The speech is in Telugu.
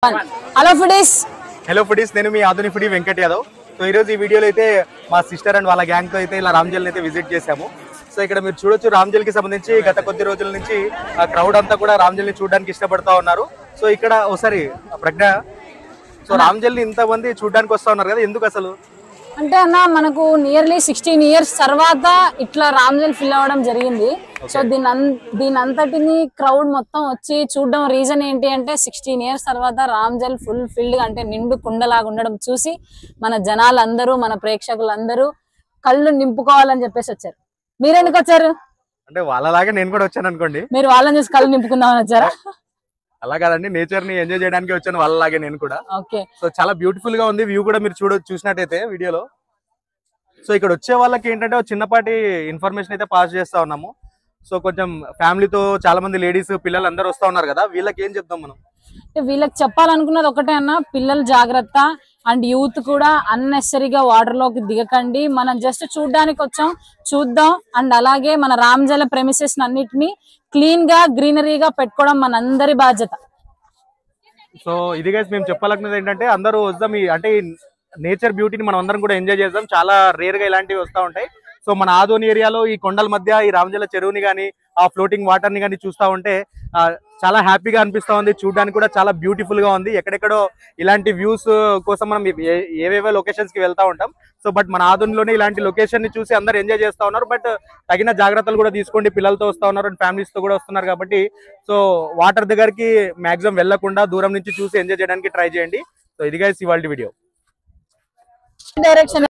హలో ఫుడీస్ నేను మీ ఆధునిక ఫుడీ వెంకట్ యాదవ్. సో ఈ రోజు ఈ వీడియోలో అయితే మా సిస్టర్ అండ్ వాళ్ళ గ్యాంగ్ తో అయితే ఇలా రామ్జల్ అయితే విజిట్ చేశాము. సో ఇక్కడ మీరు చూడొచ్చు రామ్జల్ కి సంబంధించి గత కొద్ది రోజుల నుంచి ఆ క్రౌడ్ అంతా కూడా రామ్జల్ ని చూడడానికి ఇష్టపడతా ఉన్నారు. సో ఇక్కడ ఒకసారి ప్రజ్ఞ, సో రామ్జల్ ని ఇంతమంది చూడడానికి వస్తా ఉన్నారు కదా, ఎందుకు అసలు? అంటే అన్న మనకు నియర్లీ 16 years తర్వాత ఇట్లా రామ్జల్ ఫిల్ అవ్వడం జరిగింది. సో దీని అంతటిని క్రౌడ్ మొత్తం వచ్చి చూడడం రీజన్ ఏంటి అంటే 16 years తర్వాత రామ్జల్ ఫుల్ ఫిల్డ్ అంటే నిండు కుండలాగా ఉండడం చూసి మన జనాలందరూ మన ప్రేక్షకులందరూ కళ్ళు నింపుకోవాలని చెప్పేసి వచ్చారు. మీరెందుకు వచ్చారు? అంటే వాళ్ళలాగే నేను కూడా వచ్చాను అనుకోండి. మీరు వాళ్ళని చూసి కళ్ళు నింపుకుందామని వచ్చారా? అలా కాదండి, నేచర్ ని ఎంజాయ్ చేయడానికి వచ్చాను వాళ్ళలాగే నేను కూడా. ఓకే. సో చాలా బ్యూటిఫుల్ గా ఉంది వ్యూ కూడా, మీరు చూసినట్టయితే వీడియోలో. సో ఇక్కడ వచ్చే వాళ్ళకి ఏంటంటే ఒక చిన్నపాటి ఇన్ఫర్మేషన్ అయితే పాస్ చేస్తా ఉన్నాము. సో కొంచెం ఫ్యామిలీతో చాలా మంది లేడీస్ పిల్లలు అందరూ వస్తా ఉన్నారు కదా, వీళ్ళకి ఏం చెప్తాం మనం? వీళ్ళకి చెప్పాలనుకున్నది ఒకటే అన్న, పిల్లలు జాగ్రత్త అండ్ యూత్ కూడా అన్నెసరీగా వాటర్ లోకి దిగకండి. మనం జస్ట్ చూడడానికి వచ్చాం, చూద్దాం. అండ్ అలాగే మన రామ్జల ప్రెమిసెస్ అన్నిటిని క్లీన్ గా గ్రీనరీగా పెట్టుకోవడం మనందరి బాధ్యత. సో ఇది గైస్ మేము చెప్పాలనుకున్నది ఏంటంటే అందరూ వద్దాం, అంటే నేచర్ బ్యూటీని మనం అందరం కూడా ఎంజాయ్ చేద్దాం. చాలా రేర్ గా ఇలాంటివి వస్తూ ఉంటాయి. సో మన ఆదోని ఏరియాలో ఈ కొండల మధ్య ఈ రామజల చెరువుని కానీ ఆ ఫ్లోటింగ్ వాటర్ ని కానీ చూస్తూ ఉంటే చాలా హ్యాపీగా అనిపిస్తా ఉంది. చూడడానికి కూడా చాలా బ్యూటిఫుల్ గా ఉంది. ఎక్కడెక్కడో ఇలాంటి వ్యూస్ కోసం మనం ఏవేవో లొకేషన్స్ కి వెళ్తా ఉంటాం. సో బట్ మన ఆదోనిలోనే ఇలాంటి లొకేషన్ ని చూసి అందరు ఎంజాయ్ చేస్తా ఉన్నారు. బట్ తగిన జాగ్రత్తలు కూడా తీసుకోండి, పిల్లలతో వస్తా ఉన్నారు అండ్ ఫ్యామిలీస్ తో కూడా వస్తున్నారు కాబట్టి సో వాటర్ దగ్గరికి మాక్సిమం వెళ్లకుండా దూరం నుంచి చూసి ఎంజాయ్ చేయడానికి ట్రై చేయండి. సో ఇది గైస్ ఇవాల్టి వీడియో. డైరెక్షన్